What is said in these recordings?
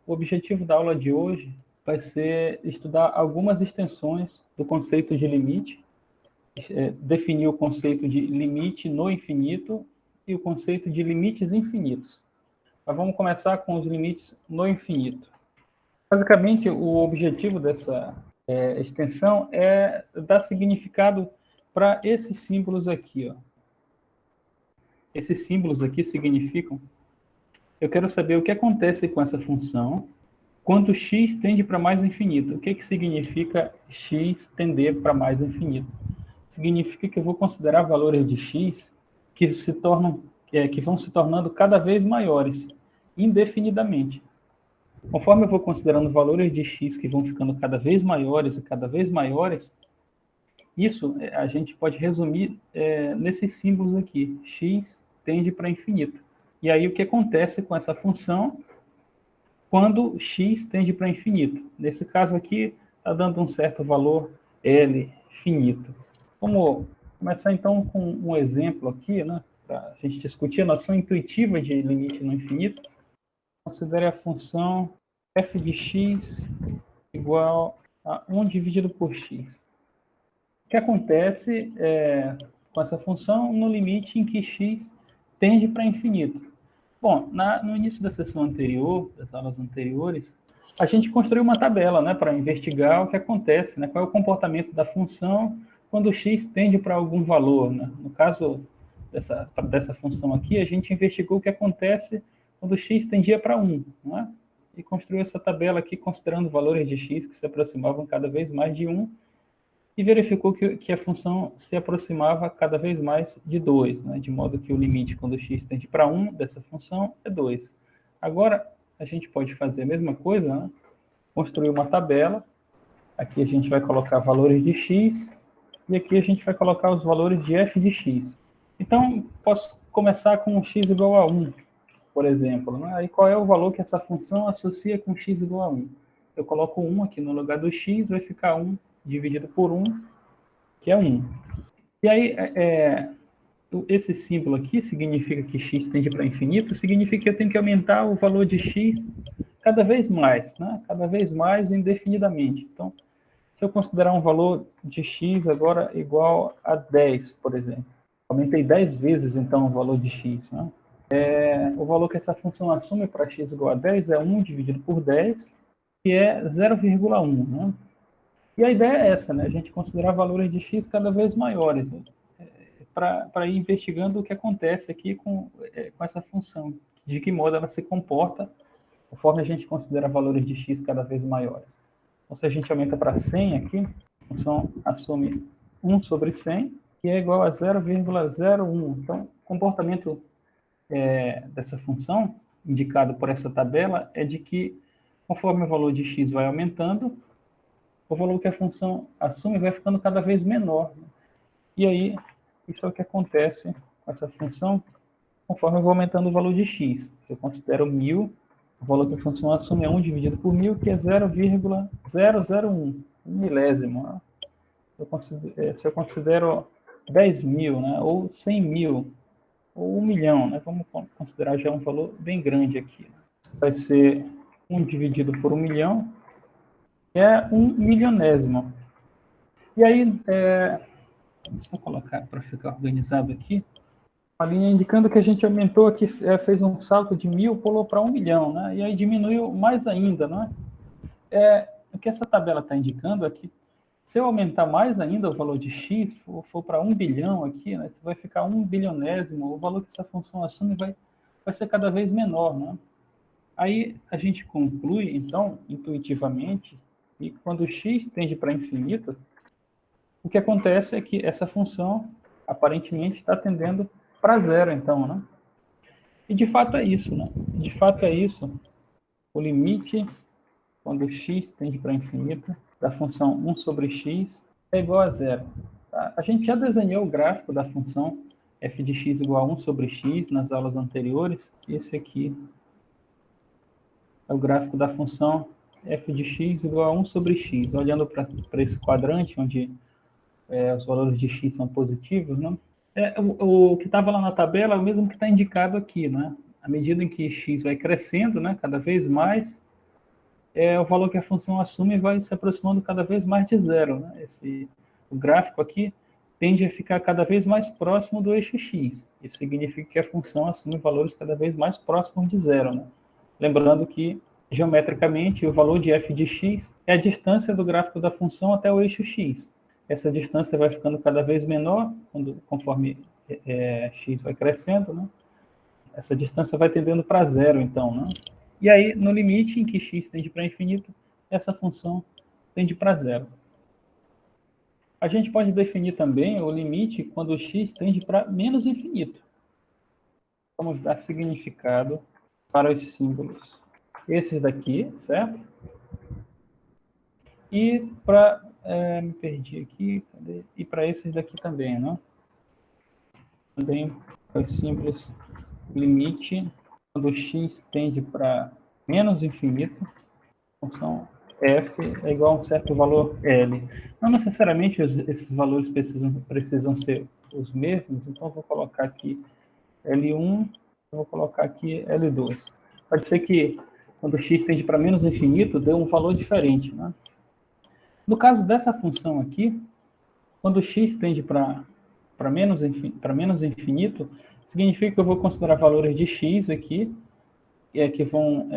o objetivo da aula de hoje vai ser estudar algumas extensões do conceito de limite, definir o conceito de limite no infinito e o conceito de limites infinitos. Mas vamos começar com os limites no infinito. Basicamente, o objetivo dessa extensão é dar significado para esses símbolos aqui. Ó. Esses símbolos aqui significam... Eu quero saber o que acontece com essa função quando x tende para mais infinito. O que significa x tender para mais infinito? Significa que eu vou considerar valores de x que vão se tornando cada vez maiores, indefinidamente. Conforme eu vou considerando valores de x que vão ficando cada vez maiores e cada vez maiores, isso a gente pode resumir nesses símbolos aqui. X tende para infinito. E aí o que acontece com essa função quando x tende para infinito? Nesse caso aqui, está dando um certo valor L finito. Vamos começar então com um exemplo aqui, né, para a gente discutir a noção intuitiva de limite no infinito. Considere a função f de x igual a 1 dividido por x. O que acontece com essa função no limite em que x tende para infinito? Bom, no início da sessão anterior, das aulas anteriores, a gente construiu uma tabela, né, para investigar o que acontece, né, qual é o comportamento da função quando x tende para algum valor. Né? No caso dessa função aqui, a gente investigou o que acontece quando x tendia para 1, né? E construiu essa tabela aqui considerando valores de x que se aproximavam cada vez mais de 1 e verificou que a função se aproximava cada vez mais de 2, né? De modo que o limite quando x tende para 1 dessa função é 2. Agora, a gente pode fazer a mesma coisa, né? Construir uma tabela. Aqui a gente vai colocar valores de x e aqui a gente vai colocar os valores de f de x. Então, posso começar com x igual a 1, por exemplo. Né? Aí qual é o valor que essa função associa com x igual a 1? Eu coloco 1 aqui no lugar do x, vai ficar 1 dividido por 1, que é 1. E aí, esse símbolo aqui significa que x tende para infinito, significa que eu tenho que aumentar o valor de x cada vez mais, né? Cada vez mais indefinidamente. Então, se eu considerar um valor de x agora igual a 10, por exemplo, aumentei 10 vezes, então, o valor de x, né? O valor que essa função assume para x igual a 10 é 1 dividido por 10, que é 0,1. Né? E a ideia é essa, né? A gente considerar valores de x cada vez maiores, né? Para ir investigando o que acontece aqui com essa função, de que modo ela se comporta conforme a gente considera valores de x cada vez maiores. Então, se a gente aumenta para 100 aqui, a função assume 1 sobre 100, que é igual a 0,01. Então, o comportamento dessa função, indicado por essa tabela, é de que, conforme o valor de x vai aumentando, o valor que a função assume vai ficando cada vez menor. Né? E aí, isso é o que acontece com essa função, conforme eu vou aumentando o valor de x. Se eu considero 1000, o valor que a função assume é 1 dividido por 1000, que é 0,001, um milésimo. Né? Se eu considero 10.000, né, ou 100.000, ou 1 milhão, né? Vamos considerar já um valor bem grande aqui. Vai ser 1 dividido por 1 milhão, que é 1 milionésimo. E aí, deixa eu colocar para ficar organizado aqui, uma linha indicando que a gente aumentou aqui, fez um salto de 1000, pulou para 1 milhão, né? E aí diminuiu mais ainda, não é? O que essa tabela está indicando é que se eu aumentar mais ainda o valor de x, for para 1 bilhão aqui, né, vai ficar 1 bilionésimo, o valor que essa função assume vai ser cada vez menor. Né? Aí a gente conclui, então, intuitivamente, que quando x tende para infinito, o que acontece é que essa função, aparentemente, está tendendo para zero, então. Né? E de fato é isso. Né? De fato é isso. O limite, quando x tende para infinito, da função 1 sobre x é igual a zero. Tá? A gente já desenhou o gráfico da função f de x igual a 1 sobre x nas aulas anteriores. Esse aqui é o gráfico da função f de x igual a 1 sobre x. Olhando para esse quadrante, onde os valores de x são positivos, né? O que estava lá na tabela é o mesmo que está indicado aqui. Né? À medida em que x vai crescendo, né, cada vez mais, o valor que a função assume vai se aproximando cada vez mais de zero, né? O gráfico aqui tende a ficar cada vez mais próximo do eixo x. Isso significa que a função assume valores cada vez mais próximos de zero, né? Lembrando que, geometricamente, o valor de f de x é a distância do gráfico da função até o eixo x. Essa distância vai ficando cada vez menor conforme x vai crescendo, né? Essa distância vai tendendo para zero, então, né? E aí, no limite em que x tende para infinito, essa função tende para zero. A gente pode definir também o limite quando x tende para menos infinito. Vamos dar significado para os símbolos. Esses daqui, certo? E para... me perdi aqui. Cadê? E para esses daqui também, né? Também para os símbolos limite quando x tende para menos infinito, função f é igual a um certo valor L. Não necessariamente esses valores precisam ser os mesmos, então eu vou colocar aqui L1, eu vou colocar aqui L2. Pode ser que quando x tende para menos infinito, dê um valor diferente, né? No caso dessa função aqui, quando x tende para menos infinito, significa que eu vou considerar valores de x aqui, que vão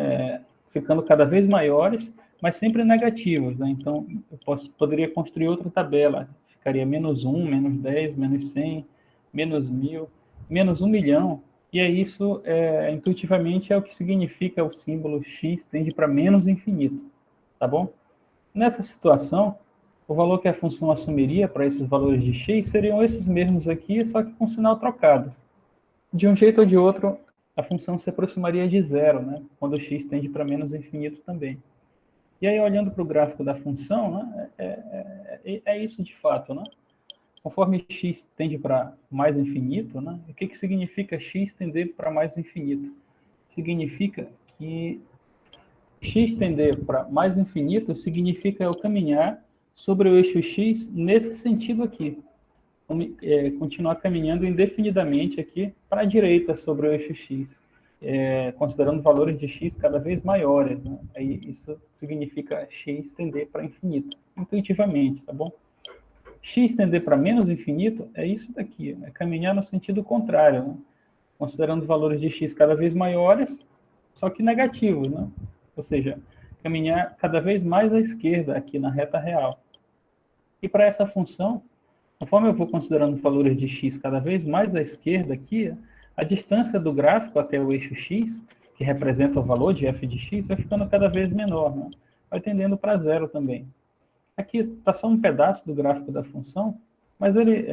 ficando cada vez maiores, mas sempre negativos, né? Então, eu poderia construir outra tabela. Ficaria menos 1, menos 10, menos 100, menos 1000, menos 1 milhão. E é isso, intuitivamente, é o que significa o símbolo x tende para menos infinito. Tá bom? Nessa situação, o valor que a função assumiria para esses valores de x seriam esses mesmos aqui, só que com sinal trocado. De um jeito ou de outro, a função se aproximaria de zero, né? Quando x tende para menos infinito também. E aí, olhando para o gráfico da função, né, é isso de fato, né? Conforme x tende para mais infinito, né, o que significa x tender para mais infinito? Significa que x tender para mais infinito significa eu caminhar sobre o eixo x nesse sentido aqui. Continuar caminhando indefinidamente aqui para a direita sobre o eixo x. Considerando valores de x cada vez maiores, né? Aí isso significa x tender para infinito, intuitivamente, tá bom? X tender para menos infinito é isso daqui, é caminhar no sentido contrário, né? Considerando valores de x cada vez maiores, só que negativos, né? Ou seja, caminhar cada vez mais à esquerda aqui na reta real. E para essa função, conforme eu vou considerando valores de x cada vez mais à esquerda aqui, a distância do gráfico até o eixo x, que representa o valor de f de x, vai ficando cada vez menor, né? Vai tendendo para zero também. Aqui está só um pedaço do gráfico da função, mas ele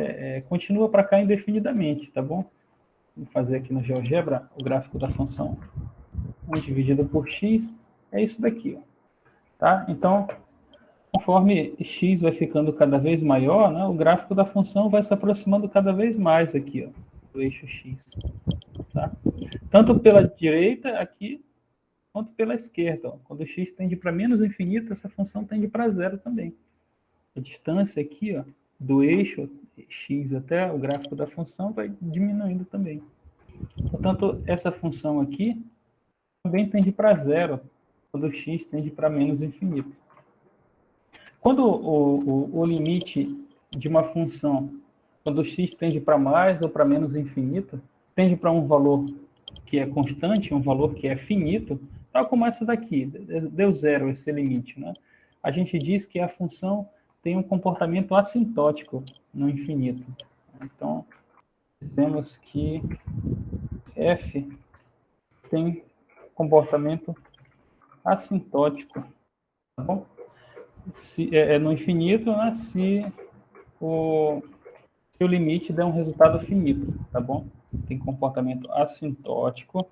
continua para cá indefinidamente, tá bom? Vou fazer aqui no GeoGebra o gráfico da função 1 dividido por x, é isso daqui, ó. Tá? Então, conforme x vai ficando cada vez maior, né, o gráfico da função vai se aproximando cada vez mais aqui, ó, do eixo x. Tá? Tanto pela direita aqui, quanto pela esquerda. Ó. Quando x tende para menos infinito, essa função tende para zero também. A distância aqui, ó, do eixo x até o gráfico da função vai diminuindo também. Portanto, essa função aqui também tende para zero, quando x tende para menos infinito. Quando o limite de uma função, quando x tende para mais ou para menos infinito, tende para um valor que é constante, um valor que é finito, tal como essa daqui, deu zero esse limite, né? A gente diz que a função tem um comportamento assintótico no infinito. Então, dizemos que f tem comportamento assintótico, tá bom? No infinito, né, se o limite der um resultado finito, tá bom? Tem comportamento assintótico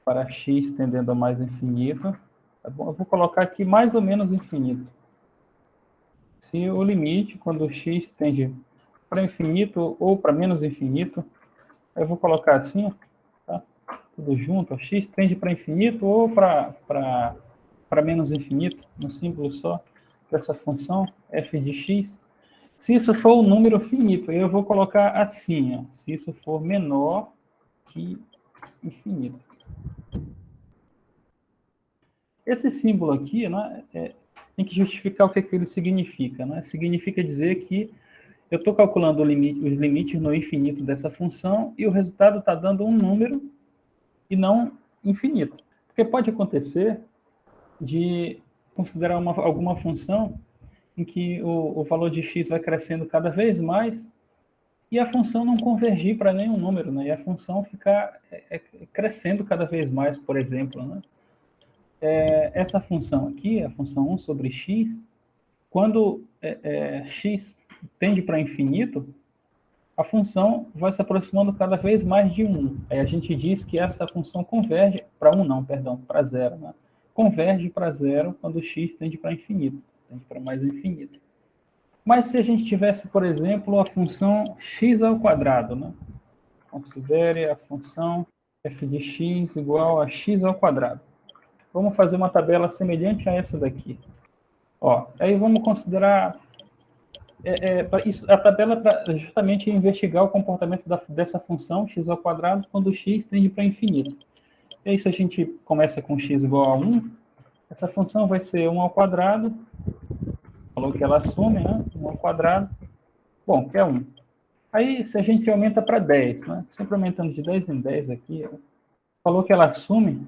para x tendendo a mais infinito, tá bom? Eu vou colocar aqui mais ou menos infinito. Se o limite, quando x tende para infinito ou para menos infinito, eu vou colocar assim, tá? Tudo junto, x tende para infinito ou para menos infinito, no símbolo só dessa função, f de x. Se isso for um número finito, eu vou colocar assim, ó, se isso for menor que infinito. Esse símbolo aqui, né, tem que justificar o que ele significa. Né? Significa dizer que eu estou calculando os limites no infinito dessa função e o resultado está dando um número e não infinito. Porque pode acontecer de considerar alguma função em que o valor de x vai crescendo cada vez mais e a função não convergir para nenhum número, né? E a função ficar crescendo cada vez mais, por exemplo. Né? Essa função aqui, a função 1 sobre x, quando x tende para infinito, a função vai se aproximando cada vez mais de 1. Aí a gente diz que essa função converge para 1 não, perdão, para 0. Né? Converge para 0 quando x tende para infinito, tende para mais infinito. Mas se a gente tivesse, por exemplo, a função x ao quadrado, né? Considere a função f de x igual a x ao quadrado. Vamos fazer uma tabela semelhante a essa daqui. Ó, aí vamos considerar a tabela para justamente investigar o comportamento dessa função x ao quadrado quando x tende para infinito. E aí, se a gente começa com x igual a 1, essa função vai ser 1 ao quadrado, falou que ela assume, né? 1 ao quadrado, bom, que é 1. Aí, se a gente aumenta para 10, né? Sempre aumentando de 10 em 10 aqui, falou que ela assume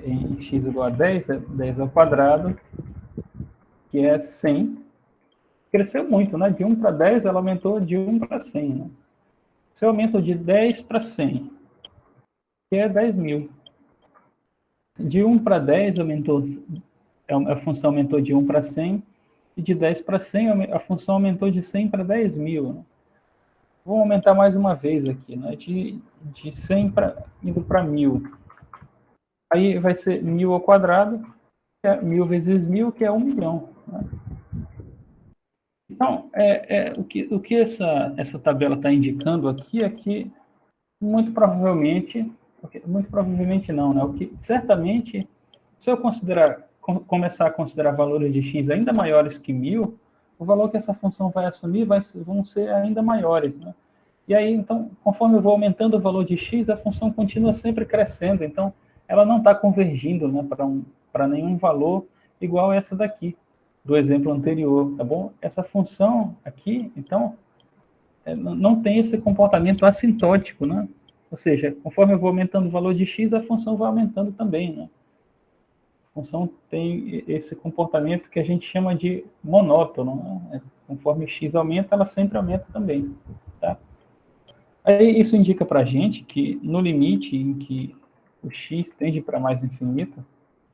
em x igual a 10, 10 ao quadrado, que é 100. Cresceu muito, né? De 1 para 10, ela aumentou de 1 para 100. Né? Se eu aumento de 10 para 100, que é 10 mil. De 1 para 10, a função aumentou de 1 para 100, e de 10 para 100, a função aumentou de 100 para 10 mil. Né? Vou aumentar mais uma vez aqui, né? De 100 indo para 1000. Aí vai ser 1000 ao quadrado, que é 1000 vezes 1000, que é 1 milhão. Né? Então, o que essa tabela está indicando aqui é que muito provavelmente não, né? O que certamente, se eu começar a considerar valores de x ainda maiores que 1000, o valor que essa função vai assumir vão ser ainda maiores, né? E aí, então, conforme eu vou aumentando o valor de x, a função continua sempre crescendo, então ela não está convergindo, né, para nenhum valor igual a essa daqui, do exemplo anterior, tá bom? Essa função aqui, então, não tem esse comportamento assintótico, né? Ou seja, conforme eu vou aumentando o valor de x, a função vai aumentando também, né? A função tem esse comportamento que a gente chama de monótono, né? Conforme x aumenta, ela sempre aumenta também, tá? Aí isso indica para a gente que no limite em que o x tende para mais infinito,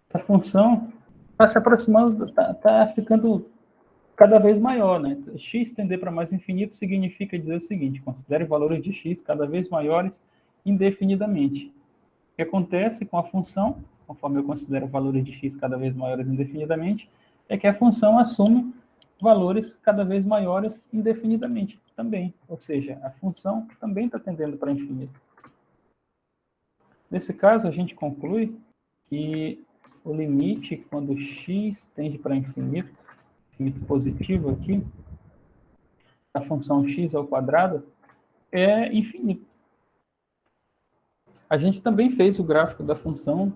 essa função está se aproximando, está ficando cada vez maior, né? X tender para mais infinito significa dizer o seguinte: considere valores de x cada vez maiores indefinidamente. O que acontece com a função, conforme eu considero valores de x cada vez maiores indefinidamente, é que a função assume valores cada vez maiores indefinidamente também. Ou seja, a função também está tendendo para infinito. Nesse caso, a gente conclui que o limite, quando x tende para infinito positivo aqui, a função x ao quadrado, é infinito. A gente também fez o gráfico da função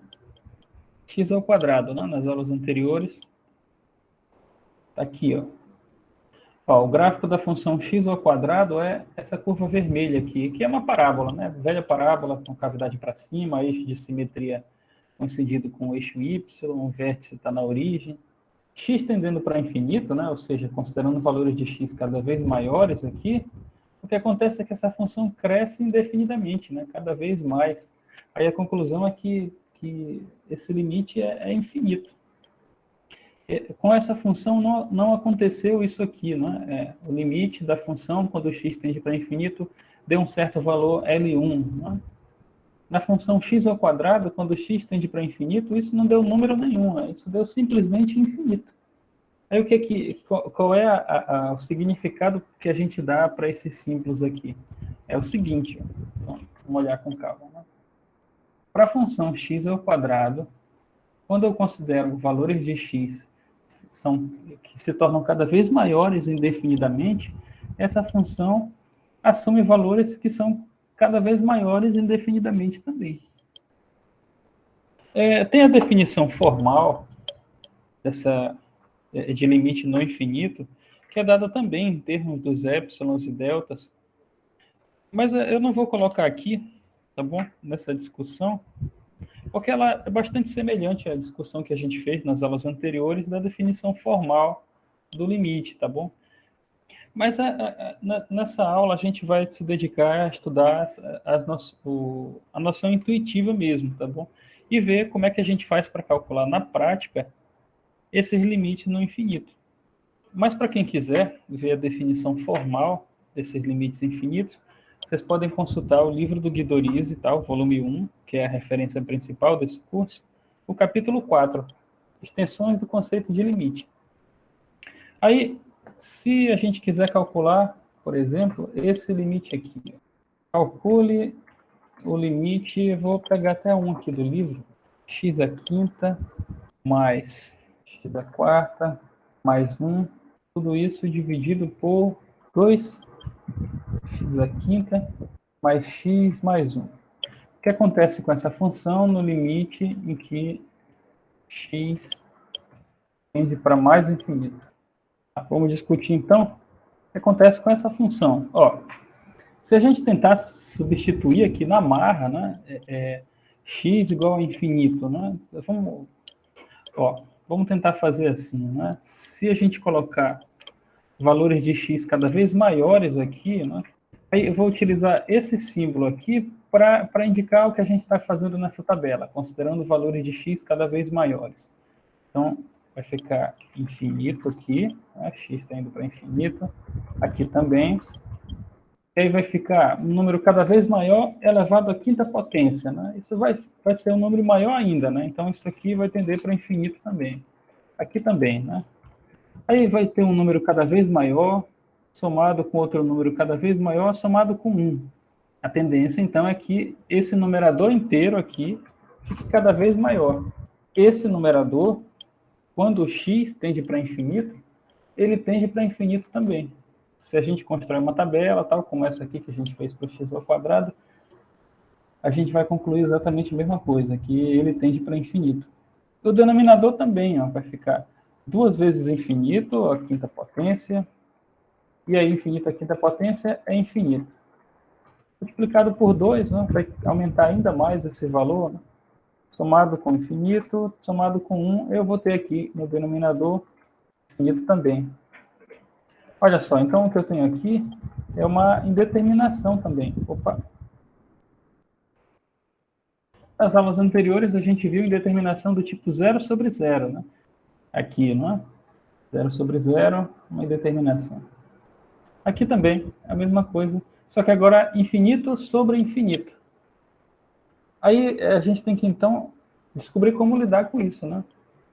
x ao quadrado, né, nas aulas anteriores. Está aqui, ó. Ó, o gráfico da função x ao quadrado é essa curva vermelha aqui, que é uma parábola, né? Velha parábola com cavidade para cima, eixo de simetria coincidido com o eixo y, o vértice está na origem. X tendendo para infinito, né? Ou seja, considerando valores de x cada vez maiores aqui, o que acontece é que essa função cresce indefinidamente, né? Cada vez mais. Aí a conclusão é que esse limite é infinito. Com essa função não aconteceu isso aqui, né? O limite da função, quando x tende para infinito, deu um certo valor L1. Né? Na função x ao quadrado, quando x tende para infinito, isso não deu número nenhum, né? Isso deu simplesmente infinito. Aí qual é o significado que a gente dá para esses símbolos aqui? É o seguinte, então, vamos olhar com calma. Né? Para a função x ao quadrado, quando eu considero valores de x que se tornam cada vez maiores indefinidamente, essa função assume valores que são cada vez maiores indefinidamente também. Tem a definição formal de limite no infinito, que é dada também em termos dos épsilons e deltas. Mas eu não vou colocar aqui, tá bom? Nessa discussão, porque ela é bastante semelhante à discussão que a gente fez nas aulas anteriores da definição formal do limite, tá bom? Mas nessa aula a gente vai se dedicar a estudar a noção intuitiva mesmo, tá bom? E ver como é que a gente faz para calcular na prática esses limites no infinito. Mas para quem quiser ver a definição formal desses limites infinitos, vocês podem consultar o livro do Guidorizi, tá? O volume 1, que é a referência principal desse curso, o capítulo 4, extensões do conceito de limite. Aí, se a gente quiser calcular, por exemplo, esse limite aqui, calcule o limite, vou pegar até um aqui do livro, x à quinta mais x à quarta mais 1, tudo isso dividido por 2x à quinta mais x mais 1. O que acontece com essa função no limite em que x tende para mais infinito? Vamos discutir, então, o que acontece com essa função. Se a gente tentar substituir aqui na marra, né, x igual a infinito, né, vamos tentar fazer assim, né? Se a gente colocar valores de x cada vez maiores aqui, né, aí eu vou utilizar esse símbolo aqui para indicar o que a gente está fazendo nessa tabela, considerando valores de x cada vez maiores. Então, vai ficar infinito aqui, né? X está indo para infinito, aqui também. E aí vai ficar um número cada vez maior elevado à quinta potência, né? Isso vai ser um número maior ainda, né? Então, isso aqui vai tender para infinito também. Aqui também, né? Aí vai ter um número cada vez maior, somado com outro número cada vez maior, somado com 1. A tendência, então, é que esse numerador inteiro aqui fique cada vez maior. Esse numerador, quando o x tende para infinito, ele tende para infinito também. Se a gente constrói uma tabela, tal como essa aqui que a gente fez para o x ao quadrado, a gente vai concluir exatamente a mesma coisa, que ele tende para infinito. O denominador também vai ficar 2 vezes infinito, a quinta potência, e aí infinito a quinta potência é infinito. Multiplicado por 2, né, vai aumentar ainda mais esse valor, né? Somado com infinito, somado com 1, eu vou ter aqui no denominador infinito também. Olha só, então o que eu tenho aqui é uma indeterminação também. Nas aulas anteriores a gente viu indeterminação do tipo 0 sobre 0, né? Aqui, não é? 0 sobre 0, uma indeterminação. Aqui também, a mesma coisa, só que agora infinito sobre infinito. Aí a gente tem que, então, descobrir como lidar com isso, né?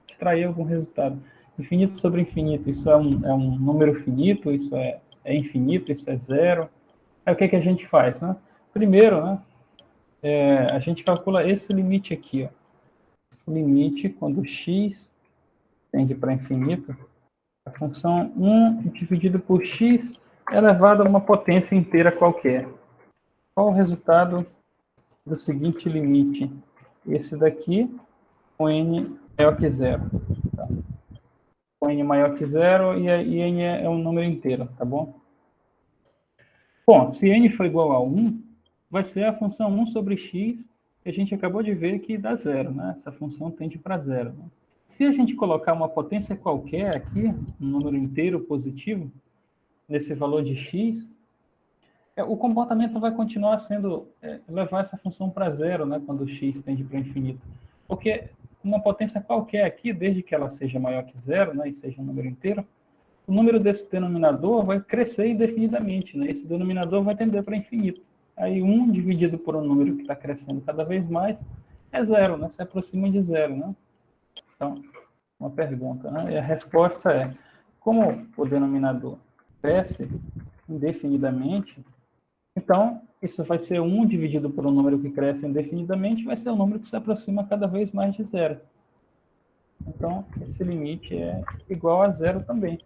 Extrair algum resultado. Infinito sobre infinito, isso é um número finito, isso é infinito, isso é zero. Aí o que a gente faz, né? Primeiro, né, a gente calcula esse limite aqui, ó. O limite quando x tende para infinito, a função 1 dividido por x elevado a uma potência inteira qualquer. Qual o resultado do seguinte limite? Esse daqui, com n maior que zero. Tá? Com n maior que zero e n é um número inteiro, tá bom? Bom, se n for igual a 1, vai ser a função 1 sobre x, que a gente acabou de ver que dá zero, né? Essa função tende para zero. Né? Se a gente colocar uma potência qualquer aqui, um número inteiro positivo, nesse valor de x, o comportamento vai continuar sendo levar essa função para zero, né, quando o x tende para infinito. Porque uma potência qualquer aqui, desde que ela seja maior que zero, né, e seja um número inteiro, o número desse denominador vai crescer indefinidamente, né? Esse denominador vai tender para infinito. Aí 1 dividido por um número que está crescendo cada vez mais é zero, né? Se aproxima de zero, né? Então, uma pergunta, né? E a resposta é, como o denominador cresce indefinidamente, então, isso vai ser 1 dividido por um número que cresce indefinidamente, vai ser um número que se aproxima cada vez mais de zero. Então, esse limite é igual a zero também.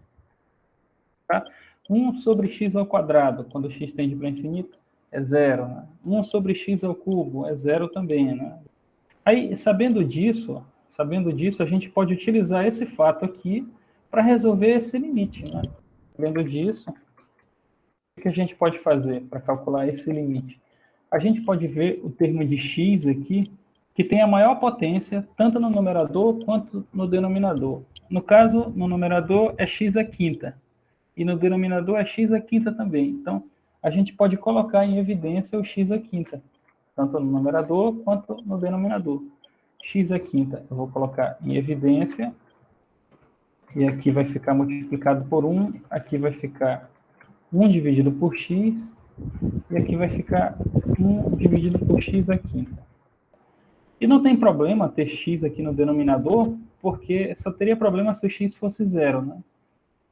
Tá? 1 sobre x ao quadrado, quando x tende para infinito, é zero. Né? 1 sobre x ao cubo é zero também. Né? Aí, sabendo disso, Sabendo disso, a gente pode utilizar esse fato aqui para resolver esse limite, né? Sabendo disso, o que a gente pode fazer para calcular esse limite? A gente pode ver o termo de x aqui, que tem a maior potência, tanto no numerador quanto no denominador. No caso, no numerador é x à quinta, e no denominador é x à quinta também. Então, a gente pode colocar em evidência o x à quinta, tanto no numerador quanto no denominador. X à quinta eu vou colocar em evidência, e aqui vai ficar multiplicado por 1, aqui vai ficar 1 dividido por x, e aqui vai ficar 1 dividido por x à quinta. E não tem problema ter x aqui no denominador, porque só teria problema se o x fosse zero, né?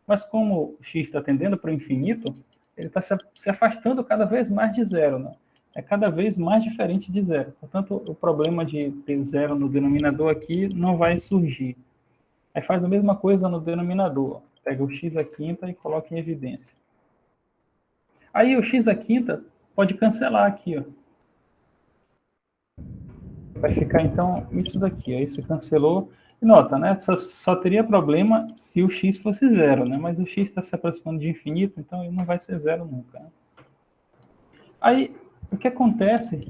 Mas como o x está tendendo para o infinito, ele está se afastando cada vez mais de zero, né? É cada vez mais diferente de zero. Portanto, o problema de ter zero no denominador aqui não vai surgir. Aí faz a mesma coisa no denominador. Pega o x à quinta e coloca em evidência. Aí o x à quinta pode cancelar aqui, ó. Vai ficar, então, isso daqui. Aí você cancelou. E nota, né? Só teria problema se o x fosse zero, né? Mas o x está se aproximando de infinito, então ele não vai ser zero nunca, né? Aí, o que acontece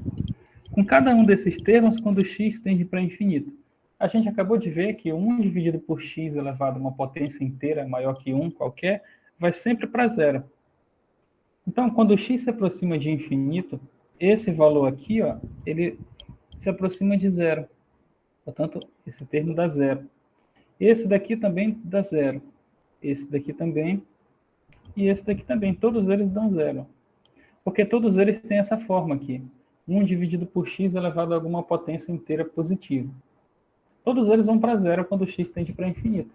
com cada um desses termos quando o x tende para infinito? A gente acabou de ver que 1 dividido por x elevado a uma potência inteira maior que 1 qualquer, vai sempre para zero. Então, quando o x se aproxima de infinito, esse valor aqui, ó, ele se aproxima de zero. Portanto, esse termo dá zero. Esse daqui também dá zero. Esse daqui também. E esse daqui também. Todos eles dão zero. Porque todos eles têm essa forma aqui. 1 dividido por x elevado a alguma potência inteira positiva. Todos eles vão para zero quando o x tende para infinito.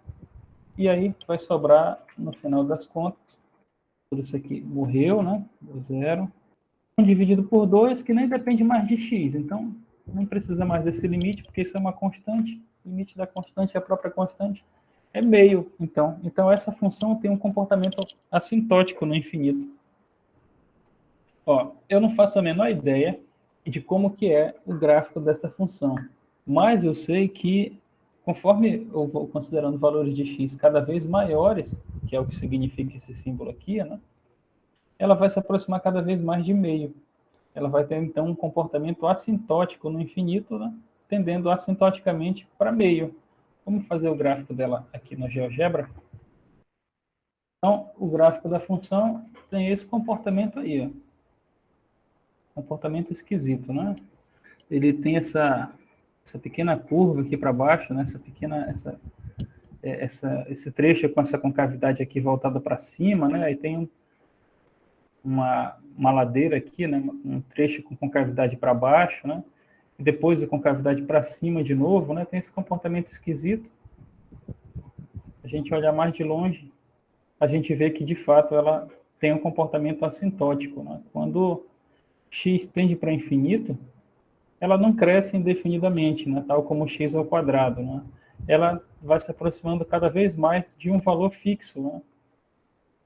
E aí vai sobrar, no final das contas, tudo isso aqui morreu, né? Deu zero. 1 dividido por 2, que nem depende mais de x. Então, não precisa mais desse limite, porque isso é uma constante. O limite da constante é a própria constante. É meio, então. Então, essa função tem um comportamento assintótico no infinito. Ó, eu não faço a menor ideia de como que é o gráfico dessa função. Mas eu sei que, conforme eu vou considerando valores de x cada vez maiores, que é o que significa esse símbolo aqui, né? Ela vai se aproximar cada vez mais de meio. Ela vai ter, então, um comportamento assintótico no infinito, né? Tendendo assintoticamente para meio. Vamos fazer o gráfico dela aqui no GeoGebra? Então, o gráfico da função tem esse comportamento aí, ó. Comportamento esquisito, né? Ele tem essa pequena curva aqui para baixo, né? Esse trecho com essa concavidade aqui voltada para cima, né? Aí tem uma ladeira aqui, né? Um trecho com concavidade para baixo, né? E depois a concavidade para cima de novo, né? Tem esse comportamento esquisito. A gente olhar mais de longe, a gente vê que de fato ela tem um comportamento assintótico, né? Quando x tende para infinito, ela não cresce indefinidamente, né? Tal como x ao quadrado, né? Ela vai se aproximando cada vez mais de um valor fixo, né?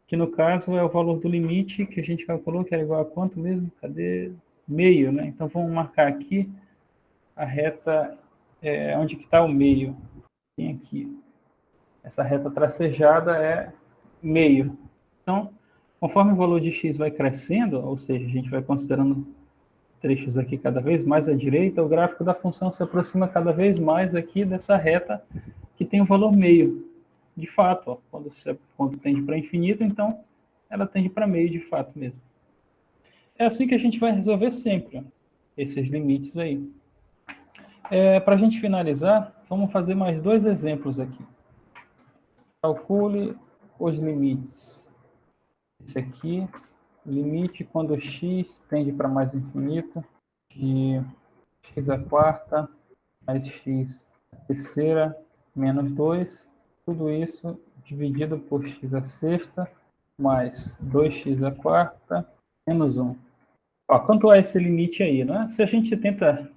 Que no caso é o valor do limite que a gente calculou, que era igual a quanto mesmo? Cadê? Meio, né? Então vamos marcar aqui a reta, onde que está o meio? Tem aqui. Essa reta tracejada é meio. Então, conforme o valor de x vai crescendo, ou seja, a gente vai considerando trechos aqui cada vez mais à direita, o gráfico da função se aproxima cada vez mais aqui dessa reta que tem o valor meio. De fato, ó, quando tende para infinito, então ela tende para meio de fato mesmo. É assim que a gente vai resolver sempre, ó, esses limites aí. Para a gente finalizar, vamos fazer mais dois exemplos aqui. Calcule os limites. Esse aqui, limite quando x tende para mais infinito, de x à quarta mais x à terceira menos 2, tudo isso dividido por x à sexta mais 2x à quarta menos 1. Ó, quanto é esse limite aí, né? Se a gente tenta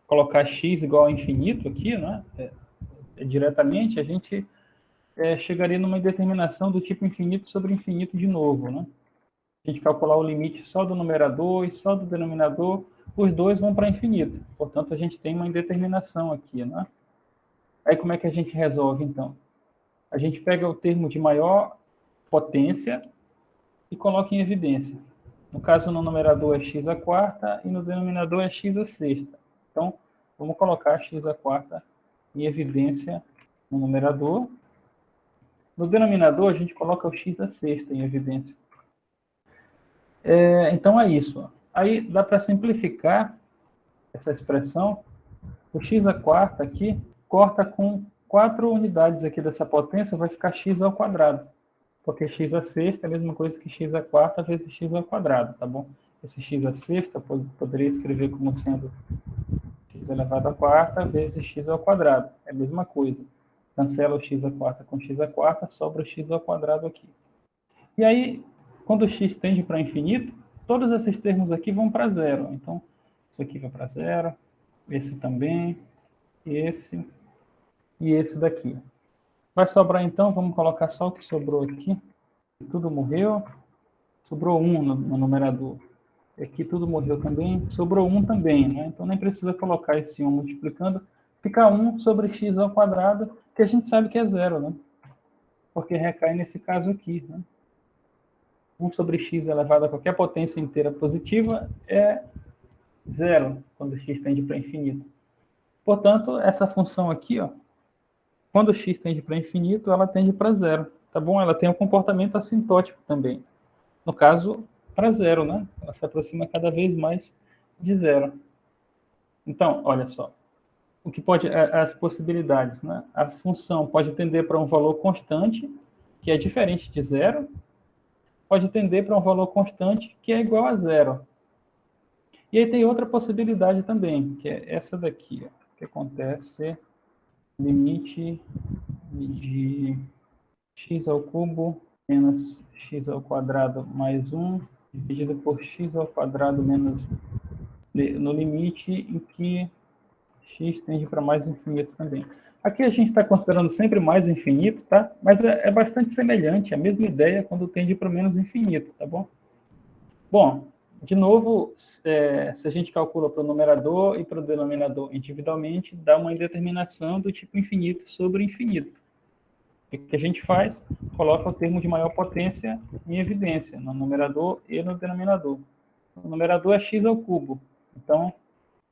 colocar x igual a infinito aqui, né? Diretamente, a gente chegaria numa indeterminação do tipo infinito sobre infinito de novo, né? A gente calcular o limite só do numerador e só do denominador, os dois vão para infinito. Portanto, a gente tem uma indeterminação aqui, né? Aí como é que a gente resolve, então? A gente pega o termo de maior potência e coloca em evidência. No caso, no numerador é x à quarta e no denominador é x à sexta. Então, vamos colocar x à quarta em evidência no numerador. No denominador, a gente coloca o x à sexta em evidência. Então, é isso. Ó. Aí, dá para simplificar essa expressão. O x à quarta aqui corta com 4 unidades aqui dessa potência, vai ficar x ao quadrado. Porque x à sexta é a mesma coisa que x à quarta vezes x ao quadrado, tá bom? Esse x à sexta poderia escrever como sendo x elevado à quarta vezes x ao quadrado. É a mesma coisa. Cancela o x à quarta com x à quarta, sobra o x ao quadrado aqui. E aí, quando o x tende para infinito, todos esses termos aqui vão para zero. Então, isso aqui vai para zero, esse também, esse e esse daqui. Vai sobrar então, vamos colocar só o que sobrou aqui. Tudo morreu. Sobrou 1 no numerador. Aqui tudo morreu também. Sobrou 1 também, né? Então nem precisa colocar esse 1 multiplicando. Fica 1 sobre x ao quadrado, que a gente sabe que é zero, né? Porque recai nesse caso aqui, né? 1 sobre x elevado a qualquer potência inteira positiva é zero, quando x tende para infinito. Portanto, essa função aqui, ó, quando x tende para infinito, ela tende para zero, tá bom? Ela tem um comportamento assintótico também. No caso, para zero, né? Ela se aproxima cada vez mais de zero. Então, olha só. O que pode, as possibilidades, né? A função pode tender para um valor constante, que é diferente de zero, pode tender para um valor constante, que é igual a zero. E aí tem outra possibilidade também, que é essa daqui, ó, que acontece limite de x ao cubo menos x ao quadrado mais 1 dividido por x ao quadrado menos 1, no limite em que x tende para mais infinito também. Aqui a gente está considerando sempre mais infinito, tá? Mas é bastante semelhante, a mesma ideia quando tende para menos infinito, tá bom? Bom, de novo, se a gente calcula para o numerador e para o denominador individualmente, dá uma indeterminação do tipo infinito sobre infinito. O que a gente faz? Coloca o termo de maior potência em evidência, no numerador e no denominador. O numerador é x ao cubo. Então,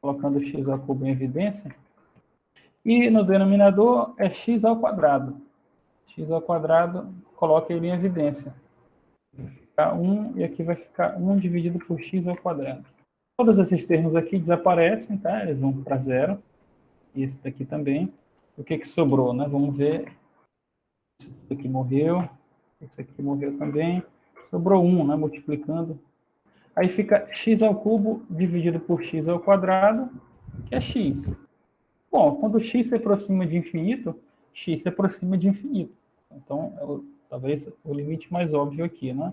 colocando x ao cubo em evidência. E no denominador é x ao quadrado. X ao quadrado, coloca ele em evidência. Vai ficar 1, e aqui vai ficar 1 dividido por x ao quadrado. Todos esses termos aqui desaparecem, tá? Eles vão para zero. E esse daqui também. O que sobrou, né? Vamos ver. Esse aqui morreu. Esse aqui morreu também. Sobrou 1, né? Multiplicando. Aí fica x ao cubo dividido por x ao quadrado, que é x. Bom, quando x se aproxima de infinito, x se aproxima de infinito. Então, talvez o limite mais óbvio aqui, né?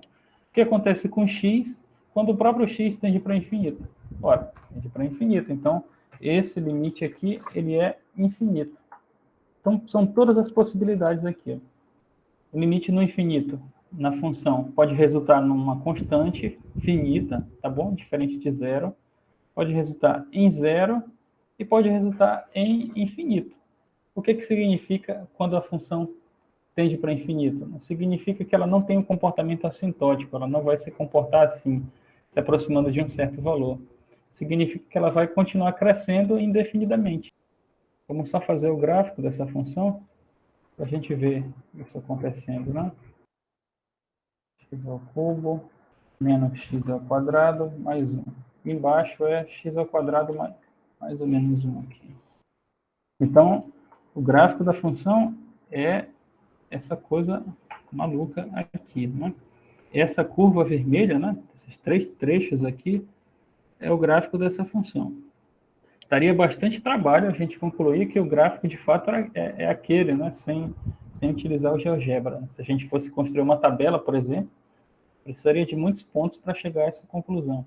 O que acontece com x quando o próprio x tende para infinito? Ora, tende para infinito. Então, esse limite aqui, ele é infinito. Então, são todas as possibilidades aqui. O limite no infinito, na função, pode resultar numa constante finita, tá bom? Diferente de zero. Pode resultar em zero e pode resultar em infinito. O que significa quando a função tende para infinito? Significa que ela não tem um comportamento assintótico, ela não vai se comportar assim, se aproximando de um certo valor. Significa que ela vai continuar crescendo indefinidamente. Vamos só fazer o gráfico dessa função para a gente ver isso acontecendo, né? X ao cubo menos x ao quadrado mais 1. Embaixo é x ao quadrado mais ou menos 1 aqui. Então, o gráfico da função é essa coisa maluca aqui, né? Essa curva vermelha, né? Esses 3 trechos aqui, é o gráfico dessa função. Daria bastante trabalho a gente concluir que o gráfico, de fato, é aquele, né? Sem utilizar o GeoGebra. Se a gente fosse construir uma tabela, por exemplo, precisaria de muitos pontos para chegar a essa conclusão.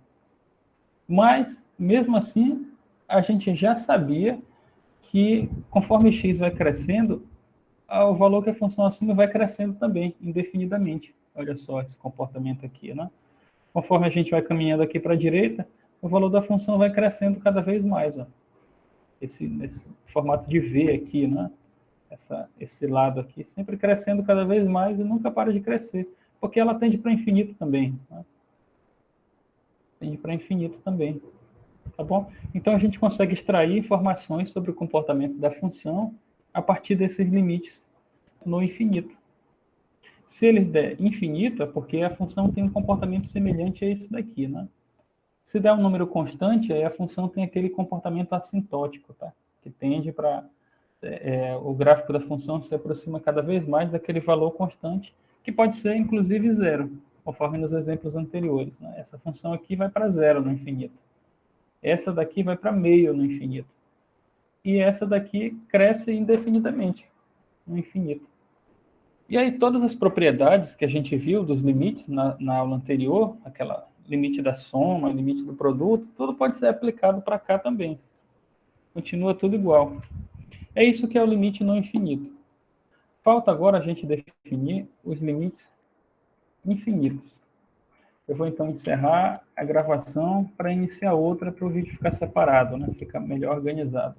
Mas, mesmo assim, a gente já sabia que, conforme x vai crescendo, o valor que a função assume vai crescendo também, indefinidamente. Olha só esse comportamento aqui, né? Conforme a gente vai caminhando aqui para a direita, o valor da função vai crescendo cada vez mais, ó. Nesse formato de V aqui, né? esse lado aqui, sempre crescendo cada vez mais e nunca para de crescer, porque ela tende para infinito também. Né? Tende para infinito também. Tá bom? Então, a gente consegue extrair informações sobre o comportamento da função a partir desses limites no infinito. Se ele der infinito, é porque a função tem um comportamento semelhante a esse daqui, né? Se der um número constante, aí a função tem aquele comportamento assintótico, tá? Que tende para... o gráfico da função se aproxima cada vez mais daquele valor constante, que pode ser, inclusive, zero, conforme nos exemplos anteriores. Né? Essa função aqui vai para zero no infinito. Essa daqui vai para meio no infinito. E essa daqui cresce indefinidamente no infinito. E aí todas as propriedades que a gente viu dos limites na aula anterior, aquela limite da soma, limite do produto, tudo pode ser aplicado para cá também. Continua tudo igual. É isso que é o limite no infinito. Falta agora a gente definir os limites infinitos. Eu vou então encerrar a gravação para iniciar outra para o vídeo ficar separado, né? Ficar melhor organizado.